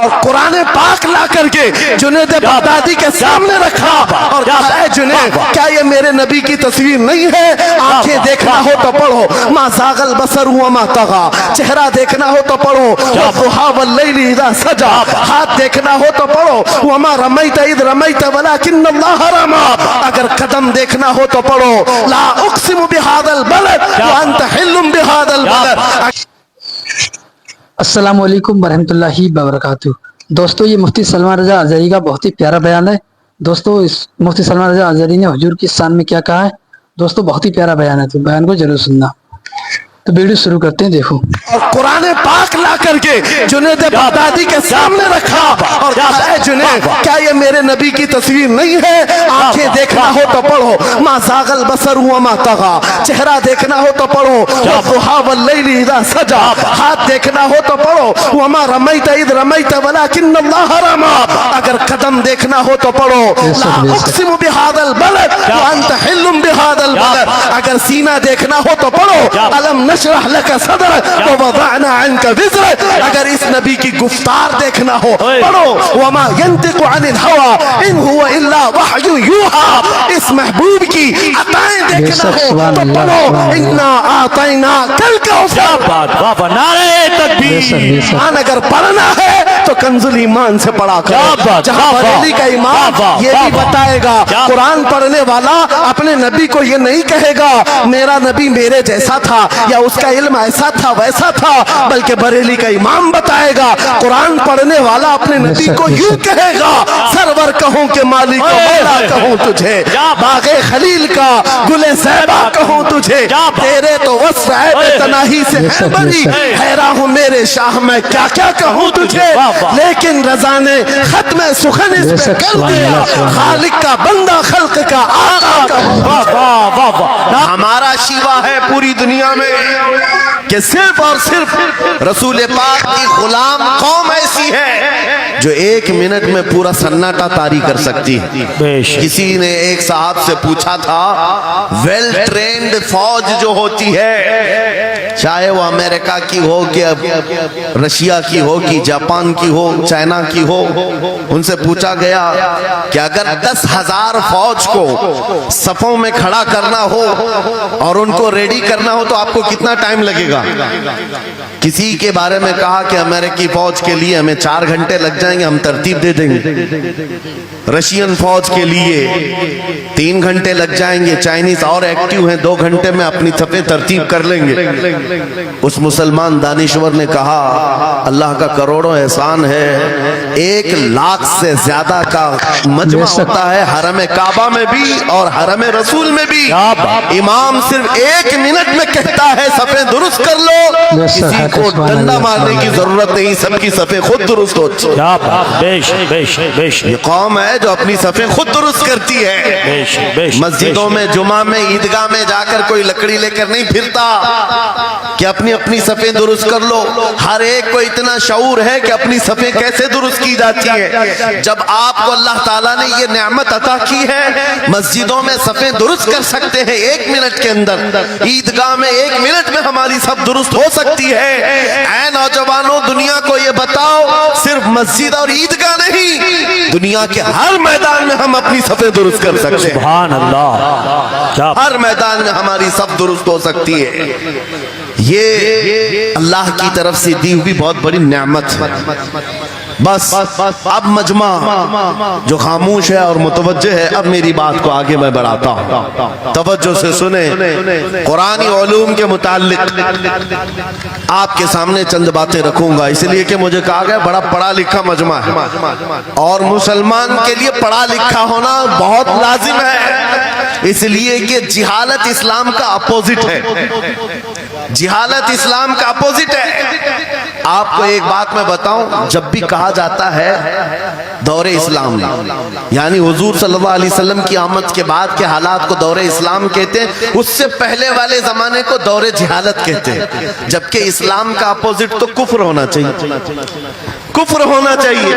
اور قرآن پاک لا کر کے جنید بغدادی کے سامنے رکھا اور کہا ہے جنید کیا یہ میرے نبی کی تصویر نہیں ہے؟ آنکھیں دیکھنا ہو تو پڑھو ما زاغ البصر وما طغى، چہرہ دیکھنا ہو تو پڑھو والضحى واللیل اذا سجى، ہاتھ دیکھنا ہو تو پڑھو وما رمیت اذ رمیت ولکن اللہ رمی، اگر قدم دیکھنا ہو تو پڑھو لا اقسم بهذا البلد وانت حل بهذا البلد۔ السلام علیکم ورحمۃ اللہ وبرکاتہ۔ دوستو یہ مفتی سلمان رضا ازہری کا بہت ہی پیارا بیان ہے۔ دوستو اس مفتی سلمان رضا ازہری نے حضور کی شان میں کیا کہا ہے، دوستو بہت ہی پیارا بیان ہے، تو بیان کو ضرور سننا۔ تو ویڈیو شروع کرتے ہیں، دیکھو۔ اور قرآن پاک لا کر کے جنید بغدادی کے سامنے رکھا اور کہا ہے جنید کیا یہ میرے نبی کی تصویر نہیں ہے؟ آنکھیں دیکھنا ہو تو پڑھو ما زاغ البصر وما طغى، چہرہ دیکھنا ہو تو پڑھو والضحى واللیل اذا سجى، ہاتھ دیکھنا ہو تو پڑھو وما رمیت اذ رمیت ولکن اللہ رمی، اگر قدم دیکھنا ہو تو پڑھو لا اقسم بهذا البلد وانت حل بهذا البلد، اگر سینہ دیکھنا ہو تو پڑھو الم نشرح لك صدرك ووضعنا عنك وزرك، اگر اس نبی کی گفتار دیکھنا ہو پڑھو وما ينطق عن الهوى ان هو الا وحي يوحى، اس محبوب کی عطائیں دیکھنا ہو تو پڑھو انا اعطيناك الكوثر، نعرہ تکبیر۔ قرآن اگر پڑھنا ہے تو کنز الایمان سے پڑھا کرو، جہاں بریلی کا امام یہ بھی بتائے گا قرآن پڑھنے والا اپنے نبی کو یہ نہیں کہے گا میرا نبی میرے جیسا تھا یا اس کا علم ایسا تھا ویسا تھا، بلکہ بریلی کا امام بتائے گا قرآن پڑھنے والا اپنے نبی کو یوں کہے گا سرور کہوں کہ مالک و مولا کہوں تجھے، باغ خلیل کا گل زیبا کہوں تجھے، تیرے تو وصف عیب تناہی سے ہے بری، حیران ہوں میرے شاہ میں کیا کیا کہوں تجھے، لیکن رضا نے ختم سخن اس پہ کر دیا، خالق کا بندہ خلق کا آقا کہوں۔ ہمارا شیوا ہے پوری دنیا میں کہ صرف اور صرف رسول پاک کی غلام قوم ایسی ہے جو ایک منٹ میں پورا سناٹا طاری کر سکتی ہے۔ کسی نے ایک صاحب سے پوچھا تھا ویل ٹرینڈ فوج جو ہوتی ہے چاہے وہ امریکہ کی ہو کہ رشیا کی ہو کہ جاپان کی ہو چائنا کی ہو، ان سے پوچھا گیا کہ اگر 10,000 فوج کو صفوں میں کھڑا کرنا ہو اور ان کو ریڈی کرنا ہو تو آپ کو کتنا ٹائم لگے گا؟ کسی کے بارے میں کہا کہ امریکی فوج کے لیے ہمیں 4 گھنٹے لگ جائیں گے، ہم ترتیب دے دیں گے۔ رشین فوج کے لیے 3 گھنٹے لگ جائیں گے، چائنیز اور ایکٹیو ہیں 2 گھنٹے میں اپنی صفیں ترتیب کر لیں گے۔ اس مسلمان دانشور نے کہا اللہ کا کروڑوں احسان ہے 1 لاکھ سے زیادہ کا مجمع ہوتا ہے حرم کعبہ میں بھی اور حرم رسول میں بھی، امام صرف 1 منٹ میں کہتا ہے صفیں درست کر لو، کسی کو ڈنڈا مارنے کی ضرورت نہیں، سب کی صفیں خود درست ہوتی ہیں۔ یہ قوم ہے جو اپنی صفیں خود درست کرتی ہے۔ مسجدوں میں جمعہ میں عیدگاہ میں جا کر کوئی لکڑی لے کر نہیں پھرتا کہ اپنی اپنی صفیں درست کر لو، ہر ایک کو اتنا شعور ہے کہ اپنی صفیں کیسے درست کی جاتی ہیں۔ جب آپ کو اللہ تعالیٰ نے یہ نعمت عطا کی ہے مسجدوں میں صفیں درست کر سکتے ہیں 1 منٹ کے اندر، عیدگاہ میں 1 منٹ میں ہماری صف درست ہو سکتی ہے۔ اے نوجوانوں دنیا کو یہ بتاؤ صرف مسجد اور عیدگاہ نہیں، دنیا کے ہر میدان میں ہم اپنی صفیں درست کر سکتے ہیں۔ سبحان اللہ، ہر میدان میں ہماری صف درست ہو سکتی ہے۔ یہ اللہ کی طرف سے دی ہوئی بہت بڑی نعمت ہے۔ بس اب مجمع جو خاموش ہے اور متوجہ ہے، اب میری بات کو آگے میں بڑھاتا ہوں، توجہ سے سنیں۔ قرآنی علوم کے متعلق آپ کے سامنے چند باتیں رکھوں گا، اس لیے کہ مجھے کہا گیا بڑا پڑھا لکھا مجمع ہے اور مسلمان کے لیے پڑھا لکھا ہونا بہت لازم ہے، اس لیے کہ جہالت اسلام کا اپوزٹ ہے، جہالت اسلام کا اپوزٹ ہے۔ آپ کو ایک بات میں بتاؤں، جب بھی کہا جاتا ہے دور اسلام یعنی حضور صلی اللہ علیہ وسلم کی آمد کے بعد کے حالات کو دور اسلام کہتے ہیں، اس سے پہلے والے زمانے کو دور جہالت کہتے ہیں، جبکہ اسلام کا اپوزٹ تو کفر ہونا چاہیے۔ कुफ्र होना चाहिए।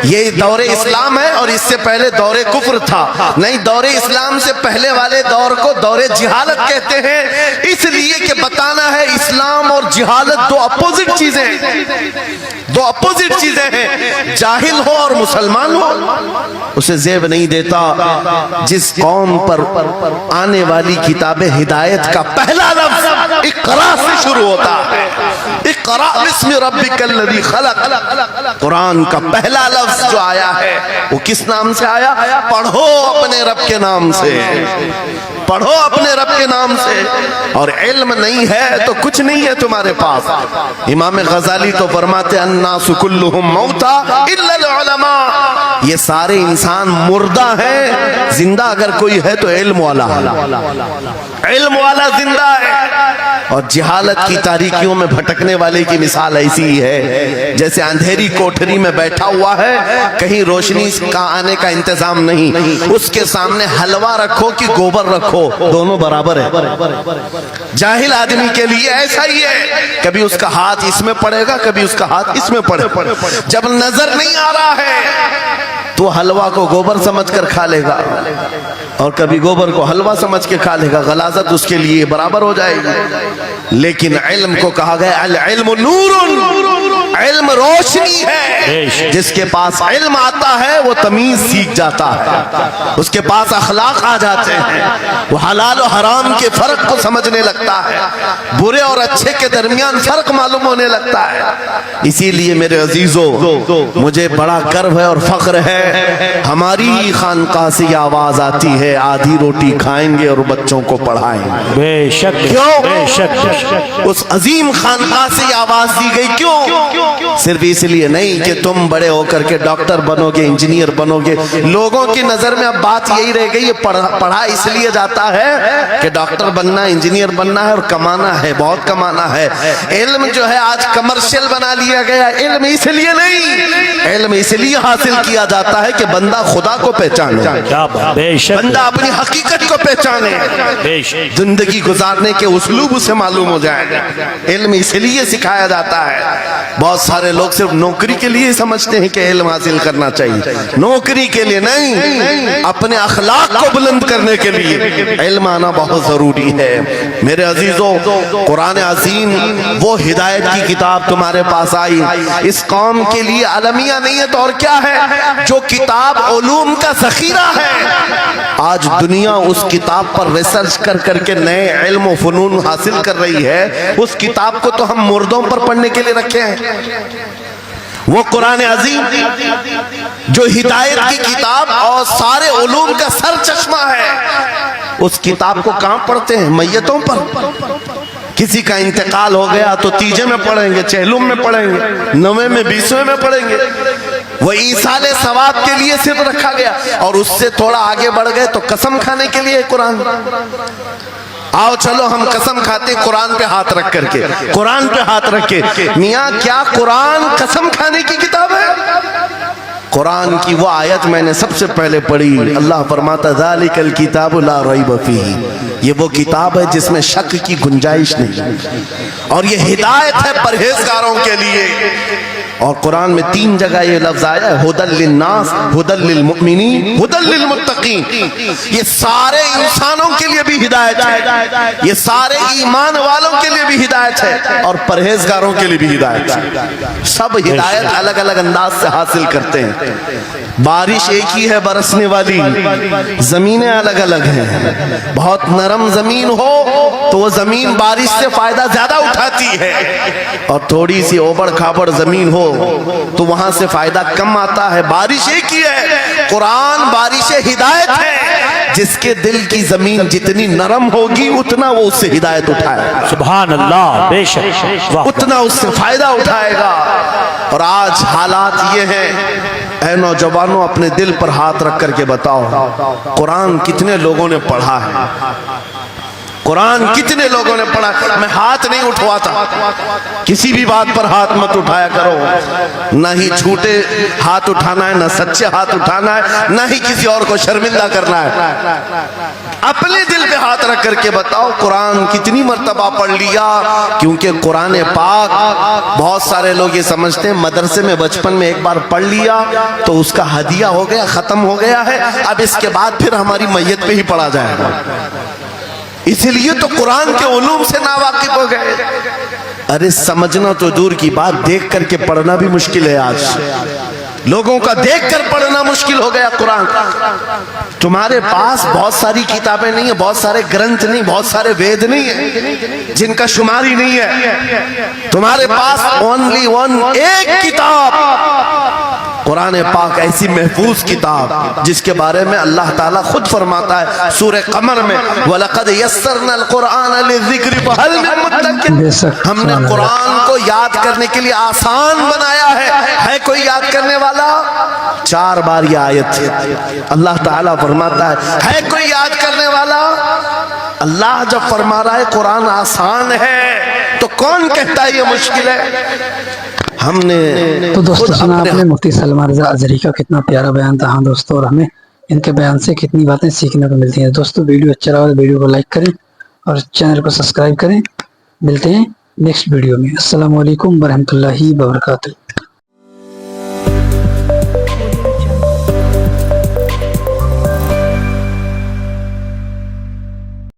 ये दौरे इस्लाम है और इससे पहले दौरे कुफ्र था। नहीं, दौरे इस्लाम से पहले वाले दौर को दौरे जिहालत कहते हैं, इसलिए कि बताना है इस्लाम और जिहालत दो अपोजिट चीजें हैं, दो अपोजिट चीजें हैं। जाहिल हो और मुसलमान हो उसे जेब नहीं देता। जिस कौम पर आने वाली किताब हिदायत का पहला लफ्ज इक़रा से शुरू होता है, इक़रा बिस्मि रब्बिकल लज़ी खलक़, कुरान का पहला लफ्ज जो आया है वो किस नाम से आया? पढ़ो अपने रब के नाम से, पढ़ो अपने रब के नाम से। और इल्म नहीं है तो कुछ नहीं है तुम्हारे पास। इमाम गजाली तो फरमाते अन्नासु कुल्लुहुम मौता इल्लल उलमा, ये सारे इंसान मुर्दा हैं, जिंदा अगर कोई है तो इल्म वाला, इल्म वाला जिंदा है। और जिहालत की तारीकियों में भटकने वाले की मिसाल ऐसी ही है जैसे अंधेरी कोठरी में बैठा हुआ है, कहीं रोशनी का आने का इंतजाम नहीं, उसके सामने हलवा रखो कि गोबर रखो, दोनों बराबर है। जाहिल आदमी के लिए ऐसा ही है, कभी उसका हाथ इसमें पड़ेगा, कभी उसका हाथ इसमें पड़ेगा। जब नजर नहीं आ रहा है तो हलवा को गोबर समझकर खा लेगा और कभी गोबर को हलवा समझ के खा लेगा, गलाजत उसके लिए बराबर हो जाएगी। लेकिन इल्म को कहा गया अल इल्मु नूरुन, इल्म रोशनी है। जिसके पास इल्म आता है वो तमीज सीख जाता है, उसके पास अखलाक आ जाते हैं, वो हलाल और हराम के फर्क को समझने लगता है, बुरे और अच्छे के दरमियान फर्क मालूम होने लगता है। इसीलिए मेरे अजीजों, मुझे बड़ा गर्व है और फख्र है, हमारी खानकाह से ये आवाज आती है आधी रोटी खाएंगे और बच्चों को पढ़ाएंगे। बेशक, क्यों? बेशक। उस अजीम खानकाह से ये आवाज दी गई, क्यों? सिर्फ इसलिए नहीं कि तुम बड़े होकर के डॉक्टर बनोगे, इंजीनियर बनोगे। लोगों की नजर में अब बात यही रह गई है, पढ़ा इसलिए जाता है कि डॉक्टर बनना, इंजीनियर बनना है और कमाना है, बहुत कमाना है। इल्म जो है आज कमर्शियल बना लिया गया। इल्म इसलिए नहीं, इल्म इसलिए हासिल किया जाता है कि बंदा खुदा को पहचाने, क्या बात, बेशक, बंदा अपनी हकीकत को पहचाने, बेशक। जिंदगी गुजारने के उसलूब उसे मालूम हो जाएगा। इल्म इसलिए सिखाया जाता है। बहुत सारे लोग सिर्फ नौकरी के लिए समझते हैं कि इल्म हासिल करना चाहिए, नौकरी के लिए नहीं, अपने अखलाक को बुलंद करने के लिए इल्म आना बहुत जरूरी है। मेरे अजीजों, कुरान अज़ीम वो हिदायत की किताब तुम्हारे पास आई, इस कौम के लिए अलमिया नहीं है तो और क्या है, जो किताब उलूम का ज़ख़ीरा है। आज दुनिया उस किताब पर रिसर्च कर करके नए इल्म और फ़नून हासिल कर रही है। उस किताब को तो हम मुर्दों पर पढ़ने के लिए रखे हैं। वो कुरान अज़ीम जो हिदायत की किताब और सारे उलूम का सर चश्मा है, उस किताब को कहाँ पढ़ते हैं? मैयतों पर। किसी का इंतकाल हो गया तो तीजे में पढ़ेंगे, चहलुम में पढ़ेंगे, 9वें में 20वें में पढ़ेंगे। वो ईसाले सवाब के लिए सिर्फ रखा गया। और उससे थोड़ा आगे बढ़ गए तो कसम खाने के लिए कुरान। आओ चलो हम कसम खाते कुरान पे हाथ रख करके, कुरान पे हाथ रख के। मियाँ क्या कुरान कसम खाने की किताब है? कुरान की वो आयत मैंने सबसे पहले पढ़ी, अल्लाह फरमाता ज़ालिकल किताबु ला रैब फीही, ये वो किताब है जिसमें शक की गुंजाइश नहीं, और ये हिदायत है परहेजगारों के लिए। और कुरान में 3 जगह ये लफ्ज आया है, हुदल लिन्नास, हुदल लिल मुमिनीन, हुदल लिल मुत्तकीन। ये सारे इंसानों के लिए भी हिदायत है, ये सारे ईमान वालों के लिए भी हिदायत है और परहेजगारों के लिए भी हिदायत है। सब हिदायत अलग अलग अंदाज से हासिल करते हैं। बारिश एक ही है बरसने वाली, जमीनें अलग अलग हैं। बहुत नरम जमीन हो तो वो जमीन बारिश से फायदा ज्यादा उठाती है, और थोड़ी सी ओबड़ खाबड़ जमीन हो तो वहां से फायदा कम आता है। बारिश एक ही है, कुरान बारिश हिदायत है। जिसके दिल की जमीन जितनी नरम होगी उतना वो उससे हिदायत उठाएगा, सुभान अल्लाह, बेशक, वाह, उतना उससे फायदा उठाएगा। और आज हालात ये हैं, ऐ नौजवानों अपने दिल पर हाथ रख करके बताओ, कुरान कितने लोगों ने पढ़ा है? कुरान कितने लोगों ने पढ़ा? मैं हाथ नहीं उठवाता, किसी भी बात पर हाथ मत उठाया करो। ना ही झूठे हाथ उठाना है, ना सच्चे हाथ उठाना है, ना ही किसी और को शर्मिंदा करना है। अपने दिल पे हाथ रख करके बताओ कुरान कितनी मर्तबा पढ़ लिया। क्योंकि कुरान पाक बहुत सारे लोग ये समझते हैं मदरसे में बचपन में एक बार पढ़ लिया तो उसका हदिया हो गया, खत्म हो गया है, अब इसके बाद फिर हमारी मैयत पे ही पढ़ा जाएगा। इसलिए तो कुरान के उलूम से नावाकिफ हो गए। अरे समझना तो दूर की बात, देख करके पढ़ना भी मुश्किल है। आज लोगों का देख कर पढ़ना मुश्किल हो गया कुरान। तुम्हारे पास बहुत सारी किताबें नहीं है, बहुत सारे ग्रंथ नहीं, बहुत सारे वेद नहीं है जिनका शुमार ही नहीं है। तुम्हारे पास ओनली वन एक किताब कुरान पाक, ऐसी महफूज किताब जिसके बारे में अल्लाह ताला खुद फरमाता है सूरह कमर में, वलक़द यस्सरनल कुरआन लिज़िक्रि फहल मिन मुद्दकिर। हमने कुरान को याद करने के लिए आसान बनाया है कोई याद करने वाला? 4 बार ये आयत है अल्लाह ताला फरमाता है कोई याद करने वाला? अल्लाह जब फरमा रहा है कुरान आसान है तो कौन कहता है ये मुश्किल है? हमने तो दोस्तों सुना आपने मुफ्ती सलमान रजा अज़हरी का कितना प्यारा बयान था। हाँ दोस्तों, और हमें इनके बयान से कितनी बातें सीखने को मिलती हैं। दोस्तों वीडियो अच्छा लगा तो वीडियो को लाइक करें और चैनल को सब्सक्राइब करें। मिलते हैं नेक्स्ट वीडियो में। अस्सलाम वालेकुम वरहमतुल्लाहि वबरकातुहू।